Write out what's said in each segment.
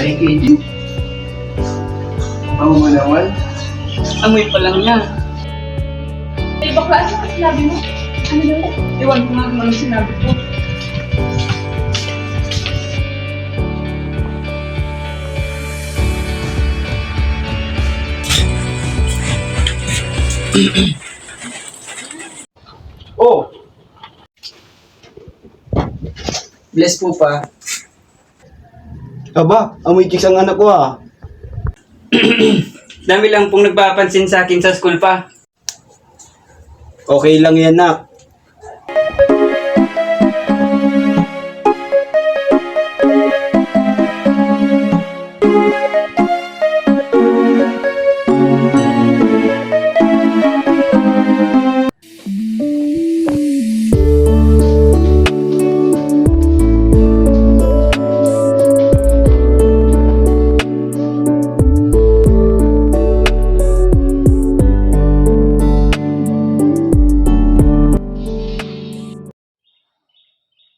Ay, KJ. Ang malawan. Amoy pa lang niya. Eh, bakla, ano ka sinabi mo? Ano daw? Iwan ko nga kung anong sinabi ko. Oh! Bless po pa. Aba, amoy chicks ang anak ko ah. Dami lang pong nagpapansin sa akin sa school pa. Okay lang yan, nak.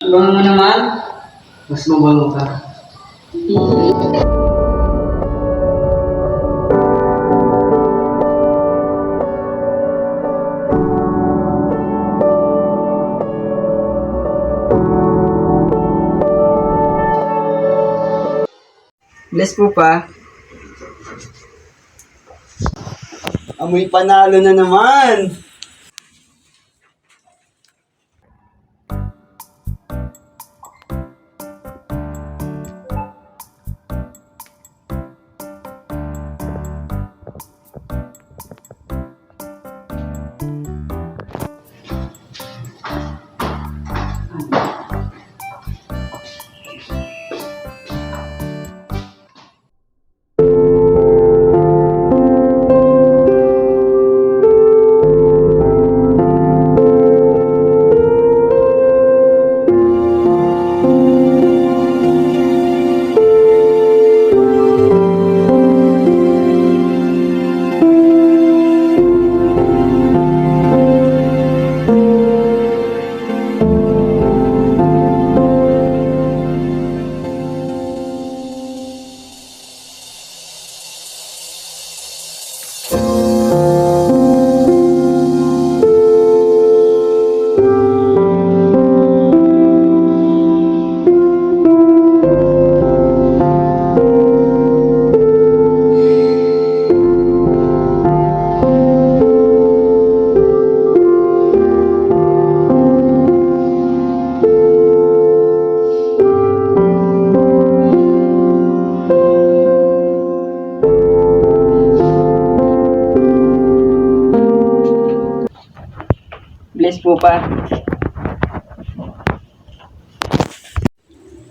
Tulungan mo naman. Mas mabango ka. Bless po pa. Amoy panalo na naman. Bless po pa.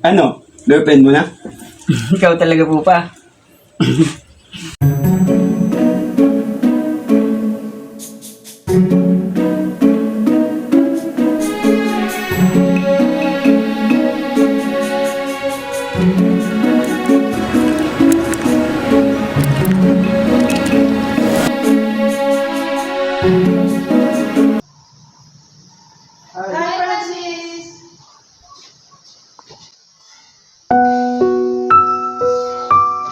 Ano? Girlfriend mo na? Ikaw talaga po pa. Hi, Francis!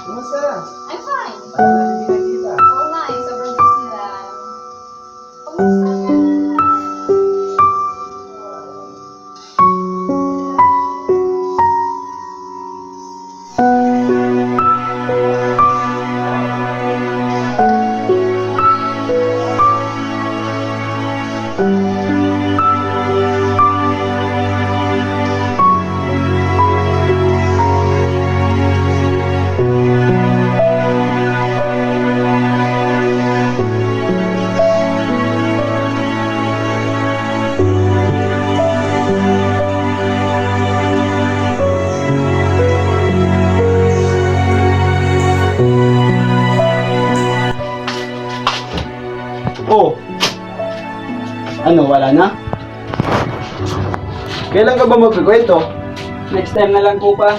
Kumusta? I'm fine. Nawala na? Kailan ka ba magkikwento? Next time na lang po pa.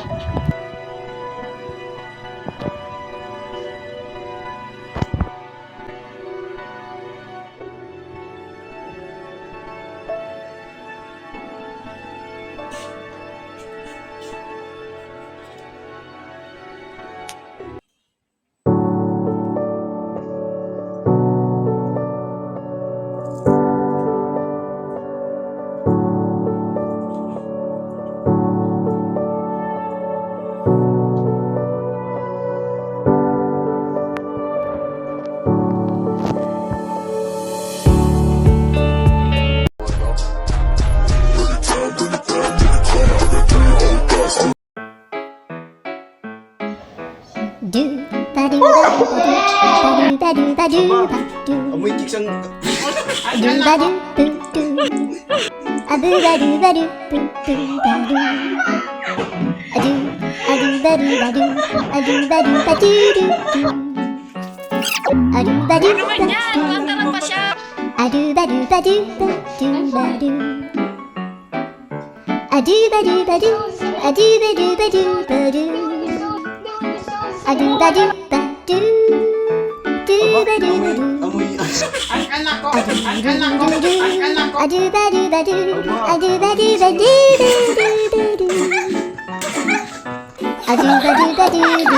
Do ba do ba do ba do ba do ba do Amoy chicks ang... do ba do do do a do ba do ba do do do ba do a do ba do ba do a do ba do ba do do do a do ba do ba do a do ba do ba do ba do ba do a do ba do ba do a do ba do ba do ba do a do ba do ba do do ba do ba do Amoy... a do ba do ba do a do ba do ba do do do a do ba do ba do do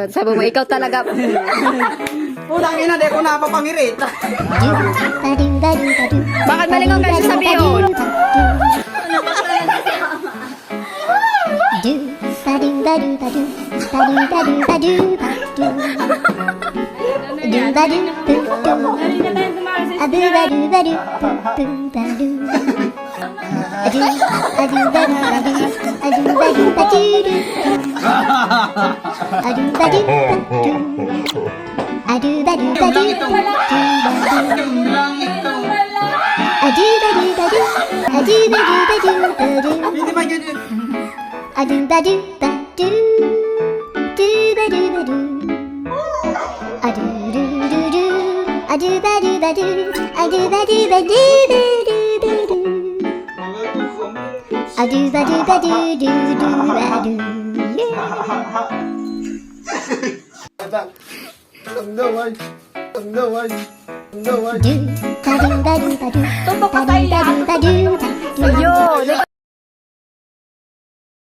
Sabi mo, ikaw talaga. Putang ina, di ko napapangirit. Bakit malingon ka sa sabi yun? Hindi ba yun? Tutok ka sa iyak.